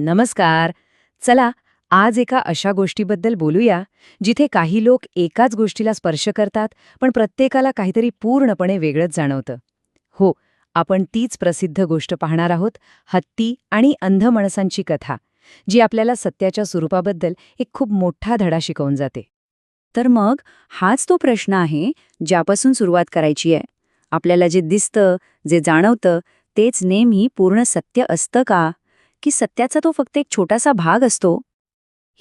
नमस्कार. चला, आज एका अशा गोष्टीबद्दल बोलूया जिथे काही लोक एकाच गोष्टीला स्पर्श करतात, पण प्रत्येकाला काहीतरी पूर्णपणे वेगळंच जाणवतं. हो, आपण तीच प्रसिद्ध गोष्ट पाहणार आहोत, हत्ती आणि अंध माणसांची कथा, जी आपल्याला सत्याच्या स्वरूपाबद्दल एक खूप मोठा धडा शिकवून जाते. तर मग हाच तो प्रश्न आहे ज्यापासून सुरुवात करायची आहे. आपल्याला जे दिसतं, जे जाणवतं, तेच नेहमी पूर्ण सत्य असतं का? की सत्याचा तो फक्त एक छोटासा भाग असतो?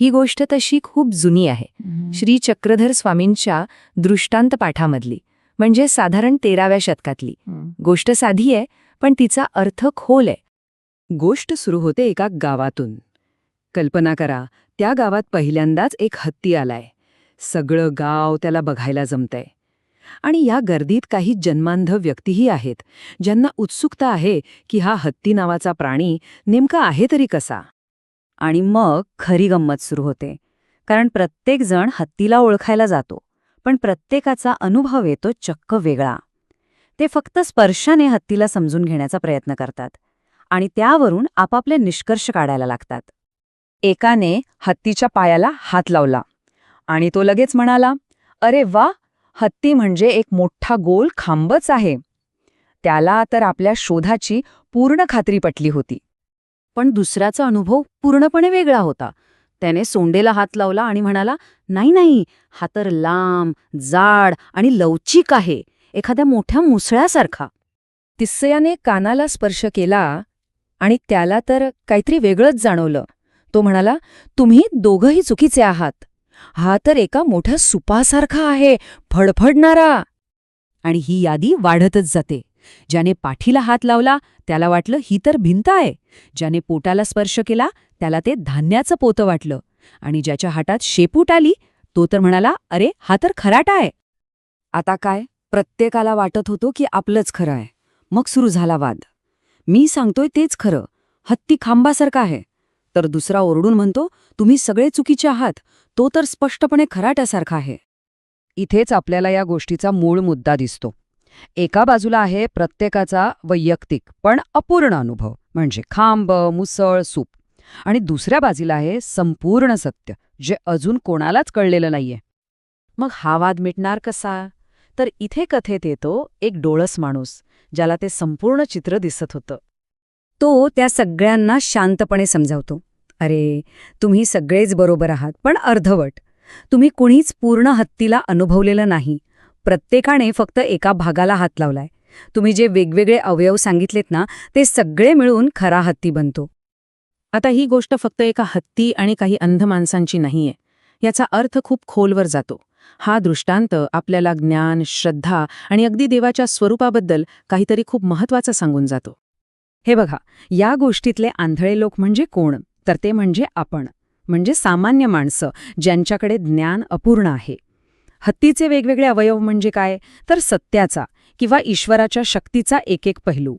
ही गोष्ट तशी खूप जुनी आहे. श्री चक्रधर स्वामींच्या दृष्टांत पाठामधली, म्हणजे साधारण 13व्या शतकातली. गोष्ट साधी आहे, पण तिचा अर्थ खोल आहे. गोष्ट सुरू होते एका गावातून. कल्पना करा, त्या गावात पहिल्यांदाच एक हत्ती आलाय. सगळं गाव त्याला बघायला जमतंय. आणि या गर्दीत काही जन्मांध व्यक्तीही आहेत, ज्यांना उत्सुकता आहे की हा हत्ती नावाचा प्राणी नेमका आहे तरी कसा. आणि मग खरी गंमत सुरू होते. कारण प्रत्येक जण हत्तीला ओळखायला जातो, पण प्रत्येकाचा अनुभव येतो चक्क वेगळा. ते फक्त स्पर्शाने हत्तीला समजून घेण्याचा प्रयत्न करतात आणि त्यावरून आपापले निष्कर्ष काढायला लागतात. एकाने हत्तीच्या पायाला हात लावला आणि तो लगेच म्हणाला, "अरे वा, हत्ती म्हणजे एक मोठा गोल खांबच आहे." त्याला तर आपल्या शोधाची पूर्ण खात्री पटली होती. पण दुसऱ्याचा अनुभव पूर्णपणे वेगळा होता. त्याने सोंडेला हात लावला आणि म्हणाला, "नाही नाही, हा तर लांब, जाड आणि लवचिक आहे, एखाद्या मोठ्या मुसळ्यासारखा." तिसऱ्याने कानाला स्पर्श केला आणि त्याला तर काहीतरी वेगळंच जाणवलं. तो म्हणाला, "तुम्ही दोघंही चुकीचे आहात. हा तर एका मोठ्या सुपासारखा आहे, फडफडणारा." आणि ही यादी वाढतच जाते. ज्याने पाठीला हात लावला त्याला वाटलं ही तर भिंत आहे. ज्याने पोटाला स्पर्श केला त्याला ते धान्याचं पोतं वाटलं. आणि ज्याच्या हातात शेपूट आली तो तर म्हणाला, "अरे, हा तर खराटा आहे." आता काय, प्रत्येकाला वाटत होतं की आपलंच खरं आहे. मग सुरू झाला वाद. "मी सांगतोय तेच खरं, हत्ती खांबासारखा आहे." तर दुसरा ओरडून म्हणतो, "तुम्ही सगळे चुकीचे आहात, तो तर स्पष्टपणे खराट्यासारखा आहे." इथेच आपल्याला या गोष्टीचा मूळ मुद्दा दिसतो. एका बाजूला आहे प्रत्येकाचा वैयक्तिक पण अपूर्ण अनुभव, म्हणजे खांब, मुसळ, सूप. आणि दुसऱ्या बाजूला आहे संपूर्ण सत्य, जे अजून कोणालाच कळलेलं नाहीये. मग हा वाद मिटणार कसा? तर इथे कथेत येतो एक डोळस माणूस, ज्याला ते संपूर्ण चित्र दिसत होतं. तो त्या सगळ्यांना शांतपणे समजावतो, "अरे, तुम्ही सगळेच बरोबर आहात, पण अर्धवट. तुम्ही कुणीच पूर्ण हत्तीला अनुभवलेलं नाही. प्रत्येकाने फक्त एका भागाला हात लावलाय. तुम्ही जे वेगवेगळे अवयव सांगितलेत ना, ते सगळे मिळून खरा हत्ती बनतो." आता ही गोष्ट फक्त एका हत्ती आणि काही अंध माणसांची नाहीये. याचा अर्थ खूप खोलवर जातो. हा दृष्टांत आपल्याला ज्ञान, श्रद्धा आणि अगदी देवाच्या स्वरूपाबद्दल काहीतरी खूप महत्त्वाचं सांगून जातो. हे बघा, या गोष्टीतले आंधळे लोक म्हणजे कोण? तर ते म्हणजे आपण, म्हणजे सामान्य माणसं, ज्यांच्याकडे ज्ञान अपूर्ण आहे. हत्तीचे वेगवेगळे अवयव म्हणजे काय? तर सत्याचा किंवा ईश्वराच्या शक्तीचा एक एक पैलू.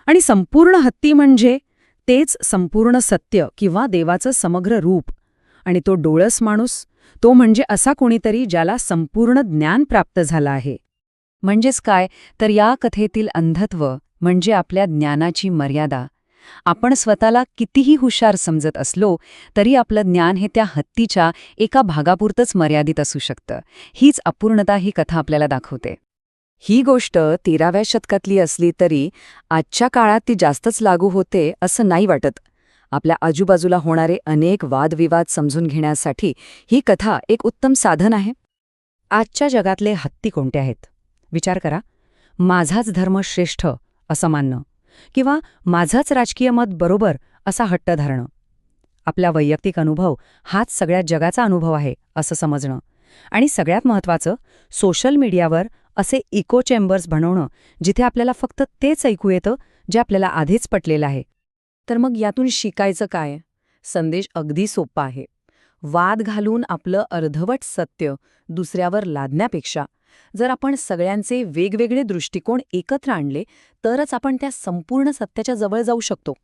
आणि संपूर्ण हत्ती म्हणजे तेच संपूर्ण सत्य किंवा देवाचं समग्र रूप. आणि तो डोळस माणूस, तो म्हणजे असा कोणीतरी ज्याला संपूर्ण ज्ञान प्राप्त झालं आहे. म्हणजेच काय, तर या कथेतील अंधत्व म्हणजे आपल्या ज्ञानाची मर्यादा. आपण स्वतःला कितीही हुशार समजत असलो तरी आपलं ज्ञान हे त्या हत्तीच्या एका भागापुरतंच मर्यादित असू शकतं. हीच अपूर्णता ही कथा आपल्याला दाखवते. ही गोष्ट 13व्या शतकातली असली तरी आजच्या काळात ती जास्तच लागू होते असं नाही वाटत. आपल्या आजूबाजूला होणारे अनेक वादविवाद समजून घेण्यासाठी ही कथा एक उत्तम साधन आहे. आजच्या जगातले हत्ती कोणते आहेत? विचार करा. माझाच धर्म श्रेष्ठ असं मानणं, किंवा माझंच राजकीय मत बरोबर असा हट्ट धरणं. आपला वैयक्तिक अनुभव हाच सगळ्या जगाचा अनुभव आहे असं समजणं. आणि सगळ्यात महत्त्वाचं, सोशल मीडियावर असे इको चेंबर्स बनवणं जिथे आपल्याला फक्त तेच ऐकू येतं जे आपल्याला आधीच पटलेलं आहे. तर मग यातून शिकायचं काय? संदेश अगदी सोपा आहे. वाद घालून आपलं अर्धवट सत्य दुसऱ्यावर लादण्यापेक्षा जर आपण सगळ्यांचे वेगवेगळे दृष्टिकोन एकत्र आणले तरच आपण त्या संपूर्ण सत्याच्या जवळ जाऊ शकतो.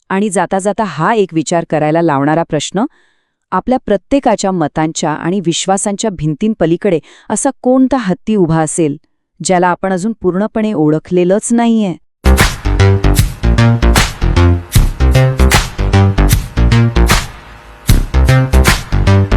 आणि जाता जाता हा एक विचार करायला लावणारा प्रश्न, आपल्या प्रत्येकाच्या मतांच्या आणि विश्वासांच्या भिंतींपलीकडे असा कोणता हत्ती उभा असेल ज्याला आपण अजून पूर्णपणे ओळखलेलंच नाहीये?